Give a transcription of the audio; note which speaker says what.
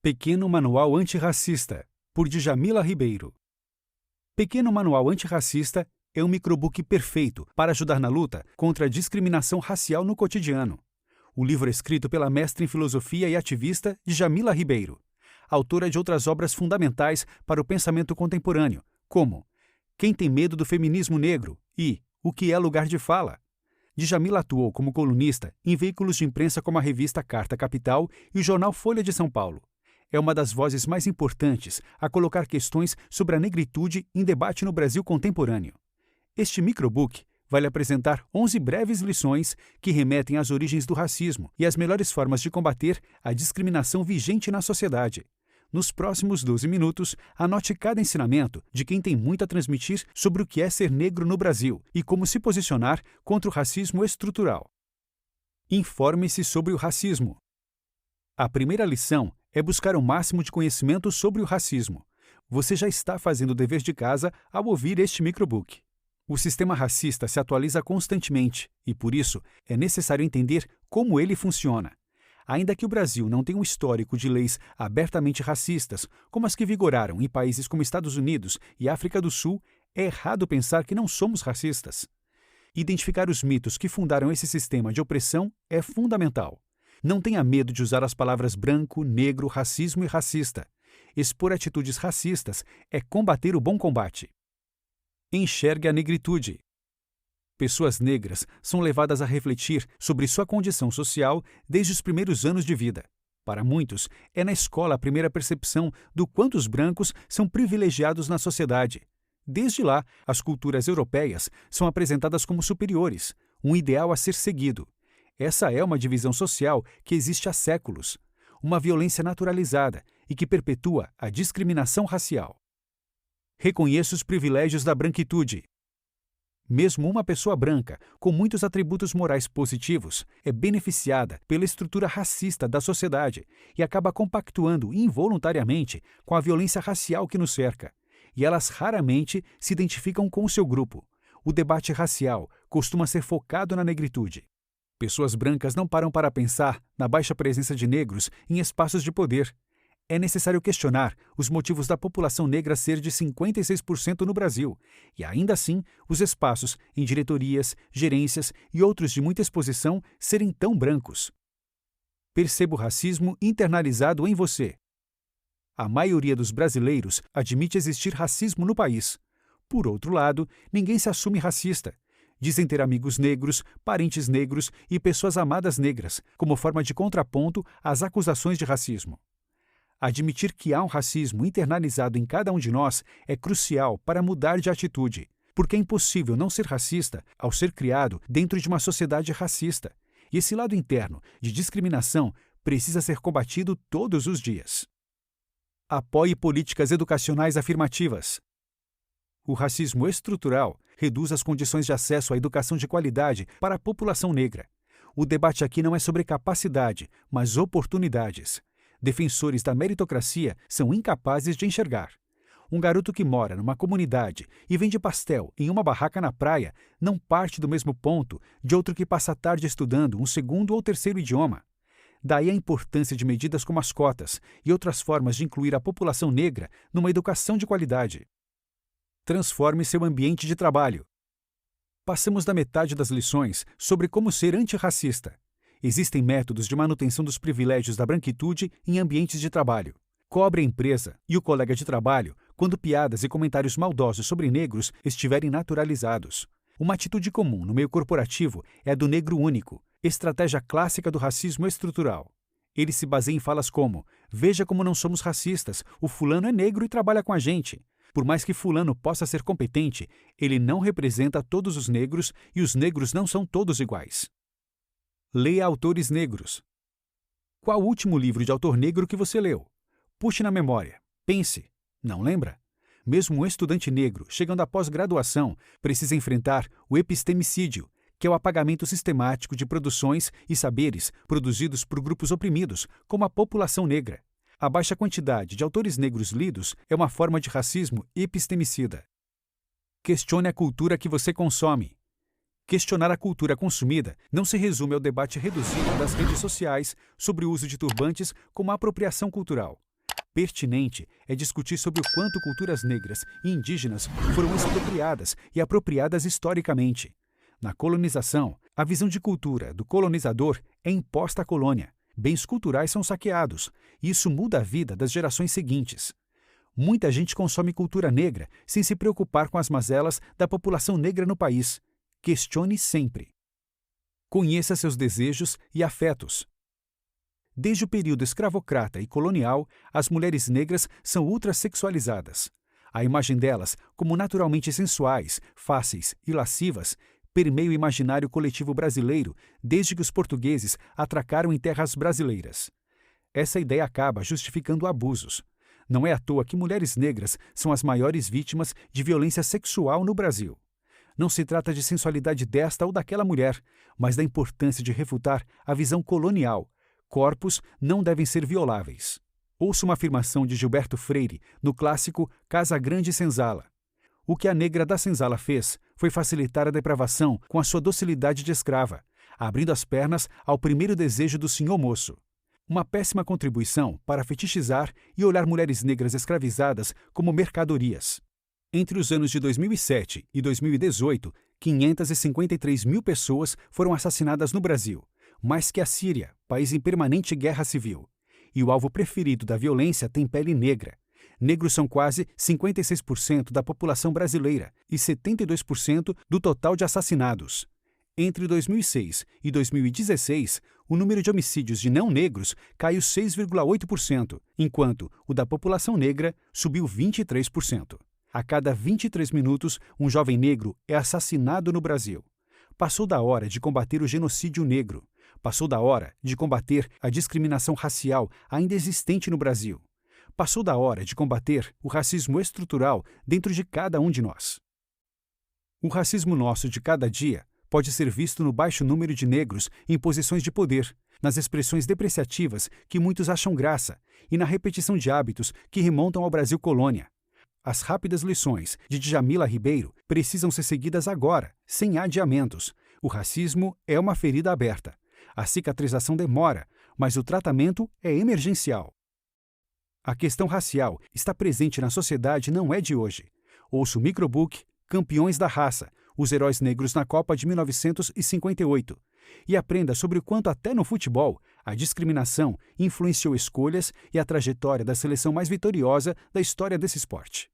Speaker 1: Pequeno Manual Antirracista, por Djamila Ribeiro. Pequeno Manual Antirracista é um microbook perfeito para ajudar na luta contra a discriminação racial no cotidiano. O livro é escrito pela mestre em filosofia e ativista Djamila Ribeiro, autora de outras obras fundamentais para o pensamento contemporâneo, como Quem tem medo do feminismo negro e O que é lugar de fala. Djamila atuou como colunista em veículos de imprensa como a revista Carta Capital e o jornal Folha de São Paulo. É uma das vozes mais importantes a colocar questões sobre a negritude em debate no Brasil contemporâneo. Este microbook vai lhe apresentar 11 breves lições que remetem às origens do racismo e às melhores formas de combater a discriminação vigente na sociedade. Nos próximos 12 minutos, anote cada ensinamento de quem tem muito a transmitir sobre o que é ser negro no Brasil e como se posicionar contra o racismo estrutural. Informe-se sobre o racismo. A primeira lição é buscar o máximo de conhecimento sobre o racismo. Você já está fazendo o dever de casa ao ouvir este microbook. O sistema racista se atualiza constantemente e, por isso, é necessário entender como ele funciona. Ainda que o Brasil não tenha um histórico de leis abertamente racistas, como as que vigoraram em países como Estados Unidos e África do Sul, é errado pensar que não somos racistas. Identificar os mitos que fundaram esse sistema de opressão é fundamental. Não tenha medo de usar as palavras branco, negro, racismo e racista. Expor atitudes racistas é combater o bom combate. Enxergue a negritude. Pessoas negras são levadas a refletir sobre sua condição social desde os primeiros anos de vida. Para muitos, é na escola a primeira percepção do quanto os brancos são privilegiados na sociedade. Desde lá, as culturas europeias são apresentadas como superiores, um ideal a ser seguido. Essa é uma divisão social que existe há séculos, uma violência naturalizada e que perpetua a discriminação racial. Reconheça os privilégios da branquitude. Mesmo uma pessoa branca, com muitos atributos morais positivos, é beneficiada pela estrutura racista da sociedade e acaba compactuando involuntariamente com a violência racial que nos cerca. E elas raramente se identificam com o seu grupo. O debate racial costuma ser focado na negritude. Pessoas brancas não param para pensar na baixa presença de negros em espaços de poder. É necessário questionar os motivos da população negra ser de 56% no Brasil, e ainda assim os espaços em diretorias, gerências e outros de muita exposição serem tão brancos. Perceba o racismo internalizado em você. A maioria dos brasileiros admite existir racismo no país. Por outro lado, ninguém se assume racista. Dizem ter amigos negros, parentes negros e pessoas amadas negras, como forma de contraponto às acusações de racismo. Admitir que há um racismo internalizado em cada um de nós é crucial para mudar de atitude, porque é impossível não ser racista ao ser criado dentro de uma sociedade racista. E esse lado interno de discriminação precisa ser combatido todos os dias. Apoie políticas educacionais afirmativas. O racismo estrutural reduz as condições de acesso à educação de qualidade para a população negra. O debate aqui não é sobre capacidade, mas oportunidades. Defensores da meritocracia são incapazes de enxergar. Um garoto que mora numa comunidade e vende pastel em uma barraca na praia não parte do mesmo ponto de outro que passa a tarde estudando um segundo ou terceiro idioma. Daí a importância de medidas como as cotas e outras formas de incluir a população negra numa educação de qualidade. Transforme seu ambiente de trabalho. Passamos da metade das lições sobre como ser antirracista. Existem métodos de manutenção dos privilégios da branquitude em ambientes de trabalho. Cobre a empresa e o colega de trabalho quando piadas e comentários maldosos sobre negros estiverem naturalizados. Uma atitude comum no meio corporativo é a do negro único, estratégia clássica do racismo estrutural. Ele se baseia em falas como: veja como não somos racistas, o fulano é negro e trabalha com a gente. Por mais que fulano possa ser competente, ele não representa todos os negros e os negros não são todos iguais. Leia autores negros. Qual o último livro de autor negro que você leu? Puxe na memória. Pense. Não lembra? Mesmo um estudante negro, chegando à pós-graduação, precisa enfrentar o epistemicídio, que é o apagamento sistemático de produções e saberes produzidos por grupos oprimidos, como a população negra. A baixa quantidade de autores negros lidos é uma forma de racismo epistemicida. Questione a cultura que você consome. Questionar a cultura consumida não se resume ao debate reduzido das redes sociais sobre o uso de turbantes como apropriação cultural. Pertinente é discutir sobre o quanto culturas negras e indígenas foram expropriadas e apropriadas historicamente. Na colonização, a visão de cultura do colonizador é imposta à colônia. Bens culturais são saqueados, e isso muda a vida das gerações seguintes. Muita gente consome cultura negra sem se preocupar com as mazelas da população negra no país. Questione sempre. Conheça seus desejos e afetos. Desde o período escravocrata e colonial, as mulheres negras são ultrassexualizadas. A imagem delas, como naturalmente sensuais, fáceis e lascivas, permeia o imaginário coletivo brasileiro desde que os portugueses atracaram em terras brasileiras. Essa ideia acaba justificando abusos. Não é à toa que mulheres negras são as maiores vítimas de violência sexual no Brasil. Não se trata de sensualidade desta ou daquela mulher, mas da importância de refutar a visão colonial. Corpos não devem ser violáveis. Ouça uma afirmação de Gilberto Freire no clássico Casa Grande e Senzala. O que a negra da senzala fez foi facilitar a depravação com a sua docilidade de escrava, abrindo as pernas ao primeiro desejo do senhor moço. Uma péssima contribuição para fetichizar e olhar mulheres negras escravizadas como mercadorias. Entre os anos de 2007 e 2018, 553 mil pessoas foram assassinadas no Brasil, mais que a Síria, país em permanente guerra civil. E o alvo preferido da violência tem pele negra. Negros são quase 56% da população brasileira e 72% do total de assassinados. Entre 2006 e 2016, o número de homicídios de não-negros caiu 6,8%, enquanto o da população negra subiu 23%. A cada 23 minutos, um jovem negro é assassinado no Brasil. Passou da hora de combater o genocídio negro. Passou da hora de combater a discriminação racial ainda existente no Brasil. Passou da hora de combater o racismo estrutural dentro de cada um de nós. O racismo nosso de cada dia pode ser visto no baixo número de negros em posições de poder, nas expressões depreciativas que muitos acham graça e na repetição de hábitos que remontam ao Brasil colônia. As rápidas lições de Djamila Ribeiro precisam ser seguidas agora, sem adiamentos. O racismo é uma ferida aberta. A cicatrização demora, mas o tratamento é emergencial. A questão racial está presente na sociedade e não é de hoje. Ouça o microbook Campeões da Raça, os heróis negros na Copa de 1958, e aprenda sobre o quanto até no futebol a discriminação influenciou escolhas e a trajetória da seleção mais vitoriosa da história desse esporte.